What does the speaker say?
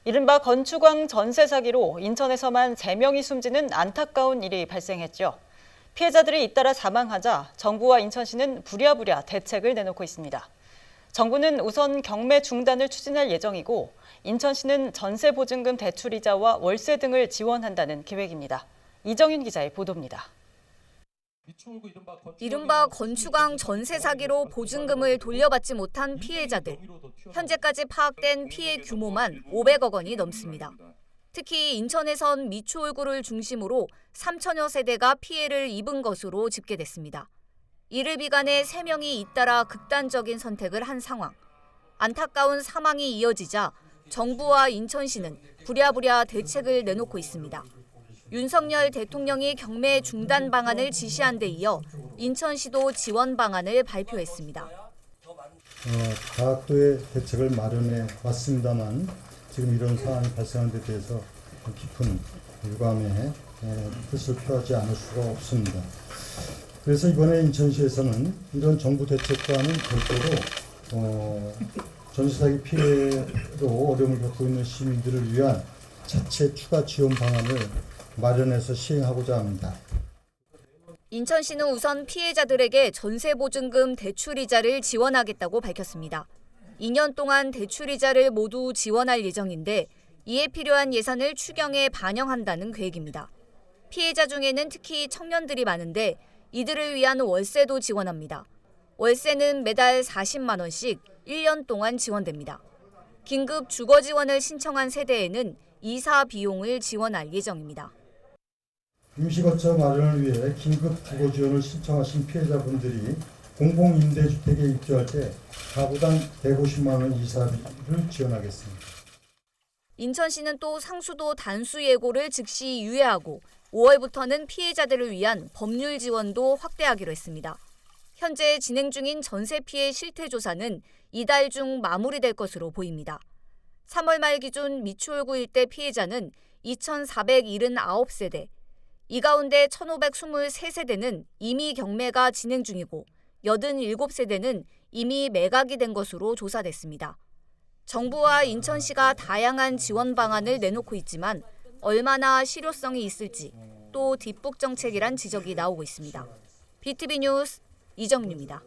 이른바 건축왕 전세 사기로 인천에서만 3명이 숨지는 안타까운 일이 발생했죠. 피해자들이 잇따라 사망하자 정부와 인천시는 부랴부랴 대책을 내놓고 있습니다. 정부는 우선 경매 중단을 추진할 예정이고 인천시는 전세보증금 대출이자와 월세 등을 지원한다는 계획입니다. 이정윤 기자의 보도입니다. 이른바 건축왕 전세 사기로 보증금을 돌려받지 못한 피해자들. 현재까지 파악된 피해 규모만 500억 원이 넘습니다. 특히 인천에선 미추홀구를 중심으로 3천여 세대가 피해를 입은 것으로 집계됐습니다. 이를 비관해 3명이 잇따라 극단적인 선택을 한 상황. 안타까운 사망이 이어지자 정부와 인천시는 부랴부랴 대책을 내놓고 있습니다. 윤석열 대통령이 경매 중단 방안을 지시한 데 이어 인천시도 지원 방안을 발표했습니다. 다각도의 대책을 마련해 왔습니다만 지금 이런 상황이 발생한 데 대해서 깊은 유감의 뜻을 표하지 않을 수가 없습니다. 그래서 이번에 인천시에서는 이런 정부 대책과는 별도로 전세 사기 피해로 어려움을 겪고 있는 시민들을 위한 자체 추가 지원 방안을 마련해서 시행하고자 합니다. 인천시는 우선 피해자들에게 전세보증금 대출이자를 지원하겠다고 밝혔습니다. 2년 동안 대출이자를 모두 지원할 예정인데 이에 필요한 예산을 추경에 반영한다는 계획입니다. 피해자 중에는 특히 청년들이 많은데 이들을 위한 월세도 지원합니다. 월세는 매달 40만 원씩 1년 동안 지원됩니다. 긴급 주거 지원을 신청한 세대에는 이사 비용을 지원할 예정입니다. 임시거처 마련을 위해 긴급 주거 지원을 신청하신 피해자분들이 공공임대주택에 입주할 때 가구당 150만 원 이사비를 지원하겠습니다. 인천시는 또 상수도 단수 예고를 즉시 유예하고 5월부터는 피해자들을 위한 법률 지원도 확대하기로 했습니다. 현재 진행 중인 전세 피해 실태 조사는 이달 중 마무리될 것으로 보입니다. 3월 말 기준 미추홀구 일대 피해자는 2,479세대, 이 가운데 1,523세대는 이미 경매가 진행 중이고 87세대는 이미 매각이 된 것으로 조사됐습니다. 정부와 인천시가 다양한 지원 방안을 내놓고 있지만 얼마나 실효성이 있을지 또 뒷북 정책이란 지적이 나오고 있습니다. BTV 뉴스 이정윤입니다.